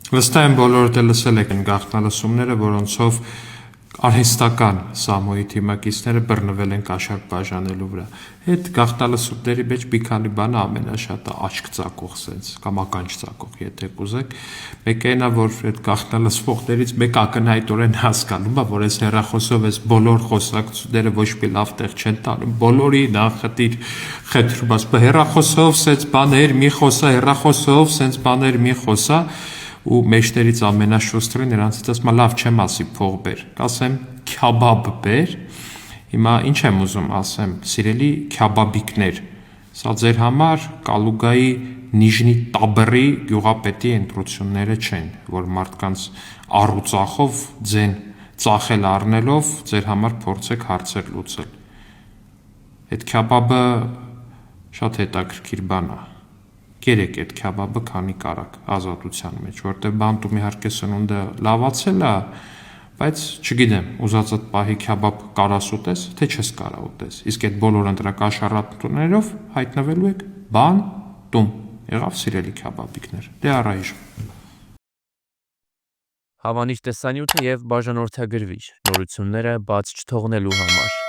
Վստահ եմ բոլորդ էլ լսել եք գաղտնալսումները, որոնցով արհեստական Սամոյի թիմակիցները բռնվել են կաշառք բաժանելու վրա։ Այդ գաղտնալսումների մեջ մի քանի բանը ամենաշատը աչք ծակող sense կամ ականջ ծակող, եթե կուզեք։ Մեկը այն է, որ այդ գաղտնալսվողներից մեկ ակնհայտորեն հասկանում է, որ այս հեռախոսով այս բոլոր խոսակցությունները ոչ մի լավ տեղ չեն տանում։ Բոլորի նախատիր խնդրում ասում հեռախոսով sense բաներ մի խոսա, հեռախոսով sense բաներ մի խոսա ու մեջներից ամենաշուստը նրանցից ասում լավ չեմ ասի փող բեր, կասեմ քյաբաբ բեր, հիմա ինչ եմ ուզում ասեմ, սիրելի քյաբաբիկներ, սա ձեր համար Կալուգայի Նիժնի Տաբրի գյուղապետի ընտրությունները չեն, որ մարդկանց առուծախով ձեն ծախել առնելով ձեր համար փորձեք հարցեր լուծել, այդ քյաբաբը շատ հետաքրքիր բան է, կերեք այդ քյաբաբը քանի կարակ ազատության մեջ, որտեղ բանտում իհարկե սնունդը լավացել է, բայց չգիտեմ, ուզածդ պահի քյաբաբ կարաս ուտես, թե չես կարա ուտես, իսկ այդ բոլոր ընտրակաշառատներով հայտնվելու եք բանտում, եղավ սիրելի քյաբաբիկներ, դե առայժմ։ Հավանիր տեսանյութը և բաժանորդագրվիր նորությունները բաց չթողնելու համար։